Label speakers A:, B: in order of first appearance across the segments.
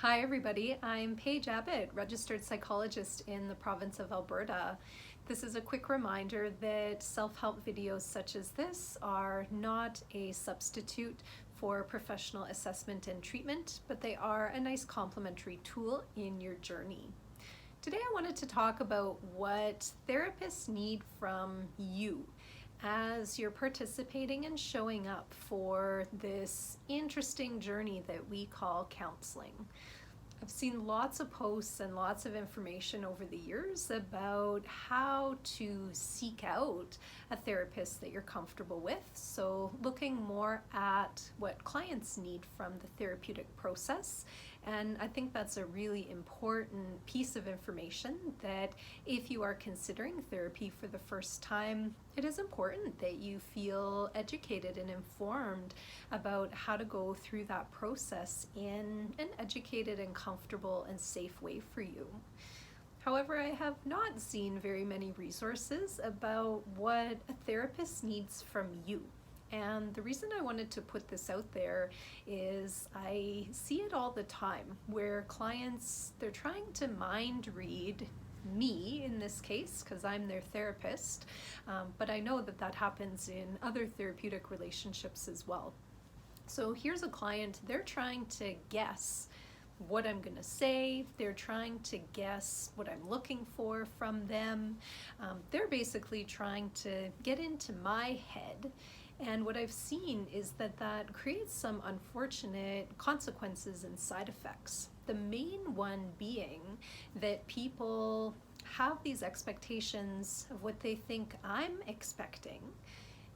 A: Hi everybody, I'm Paige Abbott, registered psychologist in the province of Alberta. This is a quick reminder that self-help videos such as this are not a substitute for professional assessment and treatment, but they are a nice complementary tool in your journey. Today I wanted to talk about what therapists need from you as you're participating and showing up for this interesting journey that we call counseling. I've seen lots of posts and lots of information over the years about how to seek out a therapist that you're comfortable with. So looking more at what clients need from the therapeutic process. And I think that's a really important piece of information that if you are considering therapy for the first time, it is important that you feel educated and informed about how to go through that process in an educated and comfortable and safe way for you. However, I have not seen very many resources about what a therapist needs from you. And the reason I wanted to put this out there is I see it all the time where clients, they're trying to mind read me in this case because I'm their therapist, but I know that that happens in other therapeutic relationships as well. So here's a client, they're trying to guess what I'm going to say. They're trying to guess what I'm looking for from them. They're basically trying to get into my head. And what I've seen is that that creates some unfortunate consequences and side effects. The main one being that people have these expectations of what they think I'm expecting.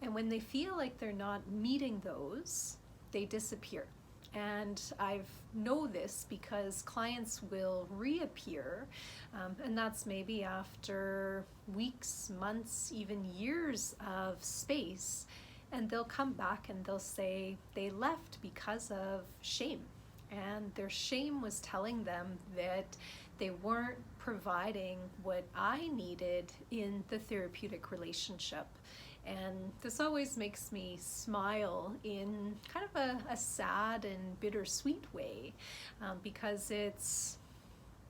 A: And when they feel like they're not meeting those, they disappear. And I know this because clients will reappear, and that's maybe after weeks, months, even years of space, and they'll come back and they'll say they left because of shame. And their shame was telling them that they weren't providing what I needed in the therapeutic relationship. And this always makes me smile in kind of a sad and bittersweet way, because it's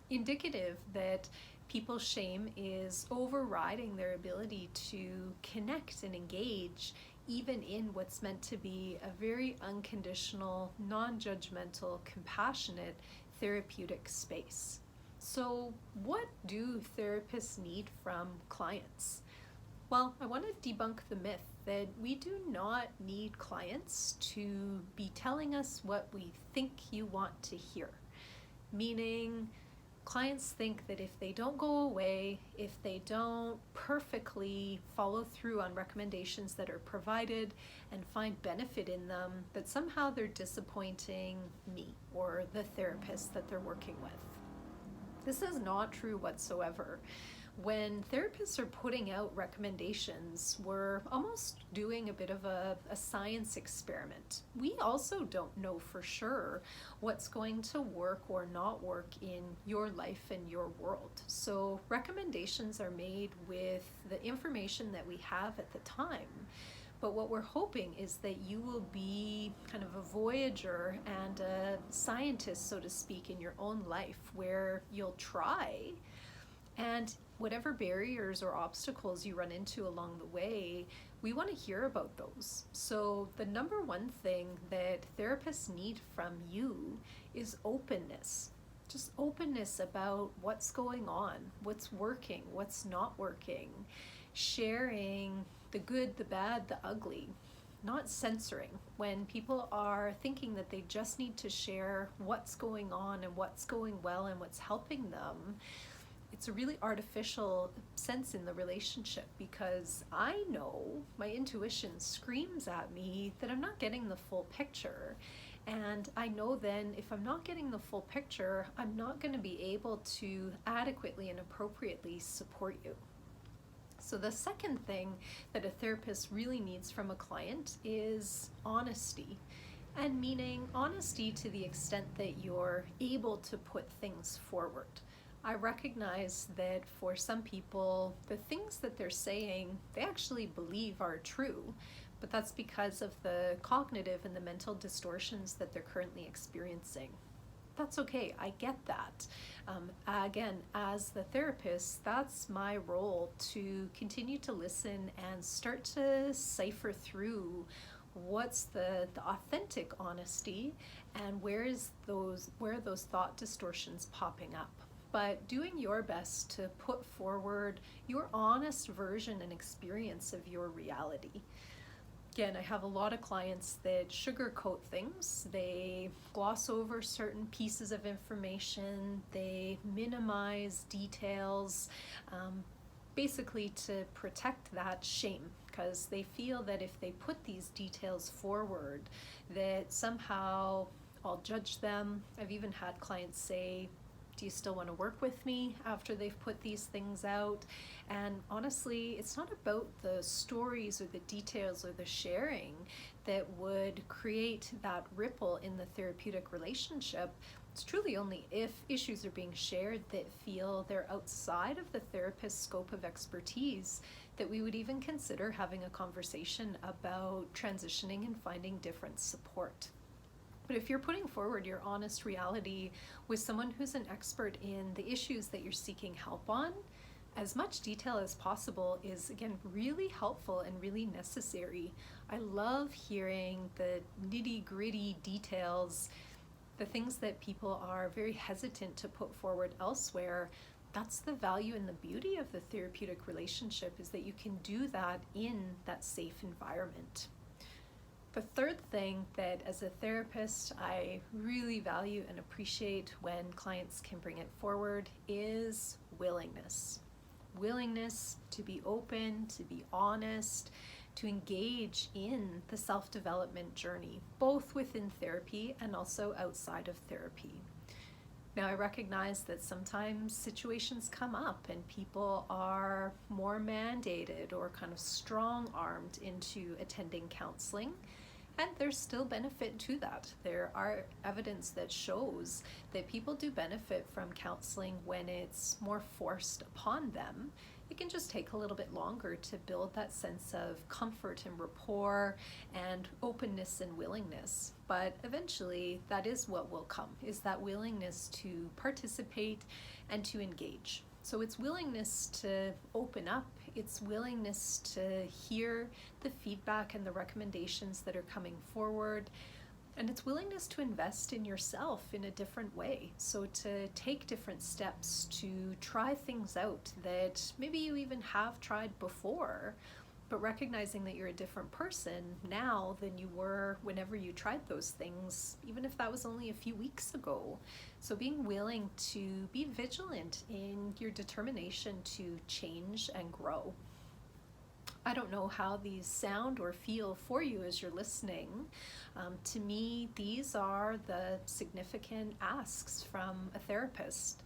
A: indicative that people's shame is overriding their ability to connect and engage even in what's meant to be a very unconditional, non-judgmental, compassionate therapeutic space. So what do therapists need from clients? Well, I want to debunk the myth that we do not need clients to be telling us what we think you want to hear. Meaning, clients think that if they don't go away, if they don't perfectly follow through on recommendations that are provided and find benefit in them, that somehow they're disappointing me or the therapist that they're working with. This is not true whatsoever. When therapists are putting out recommendations, we're almost doing a bit of a science experiment. We also don't know for sure what's going to work or not work in your life and your world. So recommendations are made with the information that we have at the time. But what we're hoping is that you will be kind of a voyager and a scientist, so to speak, in your own life, where you'll try, and whatever barriers or obstacles you run into along the way, we want to hear about those. So the number one thing that therapists need from you is openness. Just openness about what's going on, what's working, what's not working, sharing the good, the bad, the ugly, not censoring. When people are thinking that they just need to share what's going on and what's going well and what's helping them, it's a really artificial sense in the relationship, because I know my intuition screams at me that I'm not getting the full picture. And I know then if I'm not getting the full picture, I'm not going to be able to adequately and appropriately support you. So the second thing that a therapist really needs from a client is honesty. And meaning honesty to the extent that you're able to put things forward. I recognize that for some people, the things that they're saying, they actually believe are true, but that's because of the cognitive and the mental distortions that they're currently experiencing. That's okay. I get that. Again, as the therapist, that's my role, to continue to listen and start to cipher through what's the authentic honesty and where are those thought distortions popping up. But doing your best to put forward your honest version and experience of your reality. Again, I have a lot of clients that sugarcoat things. They gloss over certain pieces of information. They minimize details, basically to protect that shame, because they feel that if they put these details forward, that somehow I'll judge them. I've even had clients say, do you still want to work with me after they've put these things out? And honestly, it's not about the stories or the details or the sharing that would create that ripple in the therapeutic relationship. It's truly only if issues are being shared that feel they're outside of the therapist's scope of expertise that we would even consider having a conversation about transitioning and finding different support. But if you're putting forward your honest reality with someone who's an expert in the issues that you're seeking help on, as much detail as possible is, again, really helpful and really necessary. I love hearing the nitty-gritty details, the things that people are very hesitant to put forward elsewhere. That's the value and the beauty of the therapeutic relationship, is that you can do that in that safe environment. The third thing that as a therapist I really value and appreciate when clients can bring it forward is willingness. Willingness to be open, to be honest, to engage in the self-development journey, both within therapy and also outside of therapy. Now, I recognize that sometimes situations come up and people are more mandated or kind of strong-armed into attending counseling. And there's still benefit to that. There are evidence that shows that people do benefit from counseling when it's more forced upon them. It can just take a little bit longer to build that sense of comfort and rapport and openness and willingness. But eventually that is what will come, is that willingness to participate and to engage. So it's willingness to open up, it's willingness to hear the feedback and the recommendations that are coming forward, and it's willingness to invest in yourself in a different way. So to take different steps, to try things out that maybe you even have tried before, but recognizing that you're a different person now than you were whenever you tried those things, even if that was only a few weeks ago. So being willing to be vigilant in your determination to change and grow. I don't know how these sound or feel for you as you're listening. To me, these are the significant asks from a therapist.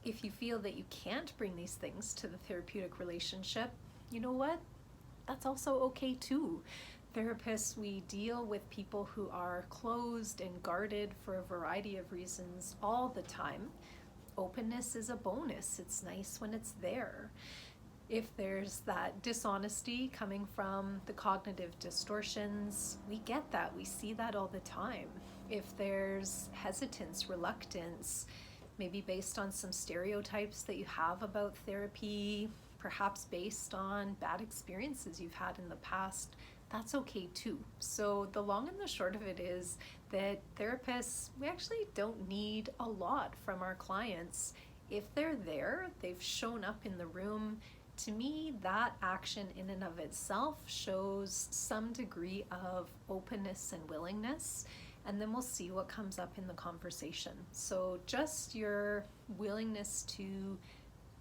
A: If you feel that you can't bring these things to the therapeutic relationship, you know what? That's also okay too. Therapists, we deal with people who are closed and guarded for a variety of reasons all the time. Openness is a bonus. It's nice when it's there. If there's that dishonesty coming from the cognitive distortions, we get that. We see that all the time. If there's hesitance, reluctance, maybe based on some stereotypes that you have about therapy, perhaps based on bad experiences you've had in the past, that's okay too. So the long and the short of it is that therapists, we actually don't need a lot from our clients. If they're there, they've shown up in the room. To me, that action in and of itself shows some degree of openness and willingness, and then we'll see what comes up in the conversation. So just your willingness to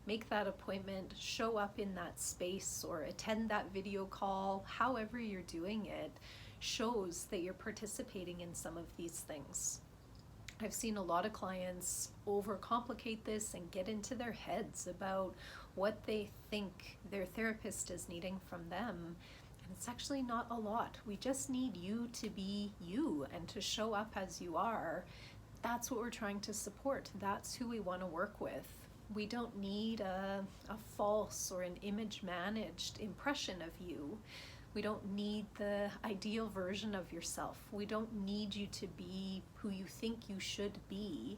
A: make that appointment, show up in that space, or attend that video call, however you're doing it, shows that you're participating in some of these things. I've seen a lot of clients overcomplicate this and get into their heads about what they think their therapist is needing from them. And it's actually not a lot. We just need you to be you and to show up as you are. That's what we're trying to support. That's who we want to work with. We don't need a false or an image managed impression of you. We don't need the ideal version of yourself. We don't need you to be who you think you should be.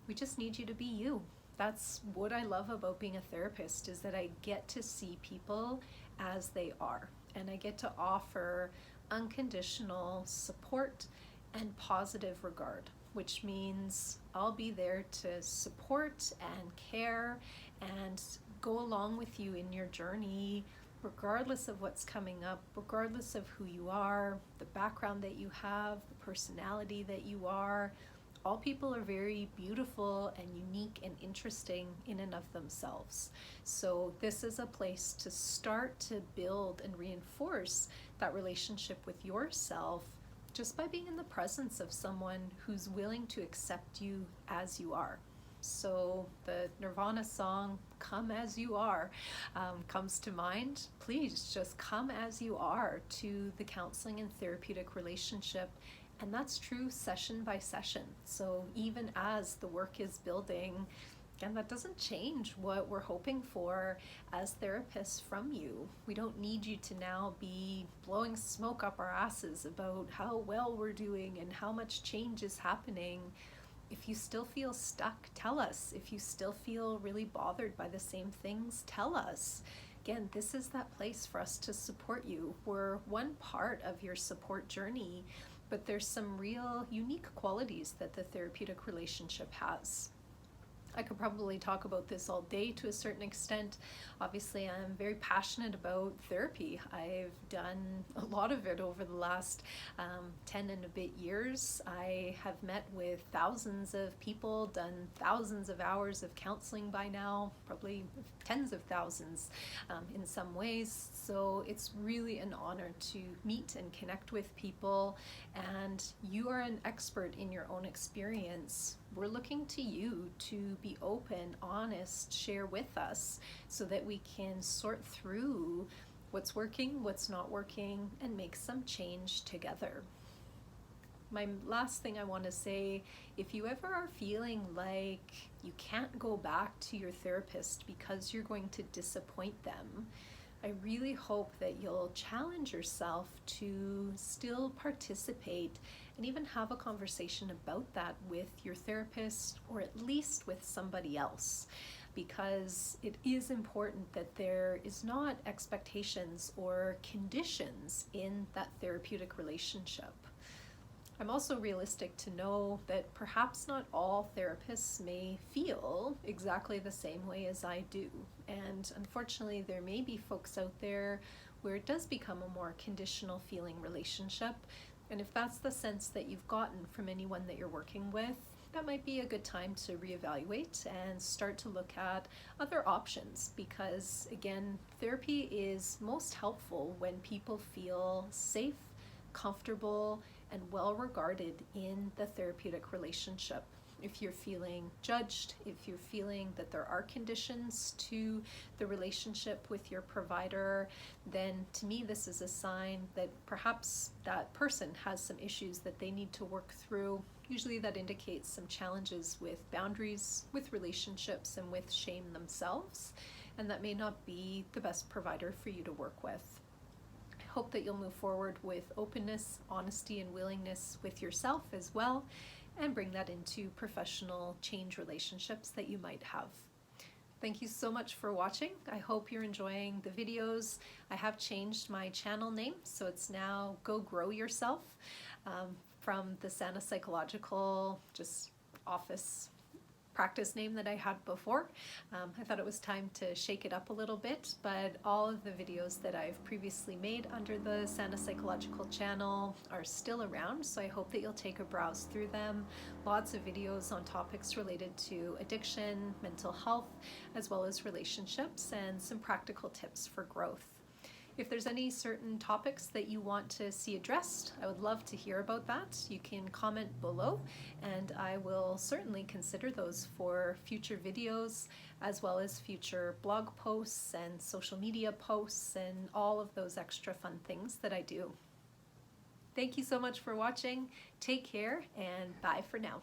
A: We just need you to be you. That's what I love about being a therapist, is that I get to see people as they are, and I get to offer unconditional support and positive regard, which means I'll be there to support and care and go along with you in your journey, regardless of what's coming up, regardless of who you are, the background that you have, the personality that you are. All people are very beautiful and unique and interesting in and of themselves. So this is a place to start to build and reinforce that relationship with yourself, just by being in the presence of someone who's willing to accept you as you are. So the Nirvana song, Come As You Are, comes to mind. Please just come as you are to the counseling and therapeutic relationship. And that's true session by session. So even as the work is building, again, that doesn't change what we're hoping for as therapists from you. We don't need you to now be blowing smoke up our asses about how well we're doing and how much change is happening. If you still feel stuck, tell us. If you still feel really bothered by the same things, tell us. Again, this is that place for us to support you. We're one part of your support journey, but there's some real unique qualities that the therapeutic relationship has. I could probably talk about this all day to a certain extent. Obviously, I'm very passionate about therapy. I've done a lot of it over the last 10 and a bit years. I have met with thousands of people, done thousands of hours of counseling by now, probably tens of thousands in some ways. So it's really an honor to meet and connect with people, and you are an expert in your own experience. We're looking to you to be open, honest, share with us so that we can sort through what's working, what's not working, and make some change together. My last thing I want to say, if you ever are feeling like you can't go back to your therapist because you're going to disappoint them, I really hope that you'll challenge yourself to still participate and even have a conversation about that with your therapist, or at least with somebody else, because it is important that there is not expectations or conditions in that therapeutic relationship. I'm also realistic to know that perhaps not all therapists may feel exactly the same way as I do. And unfortunately, there may be folks out there where it does become a more conditional feeling relationship. And if that's the sense that you've gotten from anyone that you're working with, that might be a good time to reevaluate and start to look at other options, because again, therapy is most helpful when people feel safe, comfortable, and well regarded in the therapeutic relationship. If you're feeling judged, if you're feeling that there are conditions to the relationship with your provider, then to me this is a sign that perhaps that person has some issues that they need to work through. Usually that indicates some challenges with boundaries, with relationships, and with shame themselves, and that may not be the best provider for you to work with. Hope that you'll move forward with openness, honesty, and willingness with yourself as well, and bring that into professional change relationships that you might have. Thank you so much for watching. I hope you're enjoying the videos. I have changed my channel name, so it's now Go Grow Yourself, from the Sana Psychological just office practice name that I had before. I thought it was time to shake it up a little bit, but all of the videos that I've previously made under the Sana Psychological channel are still around, so I hope that you'll take a browse through them. Lots of videos on topics related to addiction, mental health, as well as relationships, and some practical tips for growth. If there's any certain topics that you want to see addressed, I would love to hear about that. You can comment below, and I will certainly consider those for future videos, as well as future blog posts and social media posts and all of those extra fun things that I do. Thank you so much for watching. Take care, and bye for now.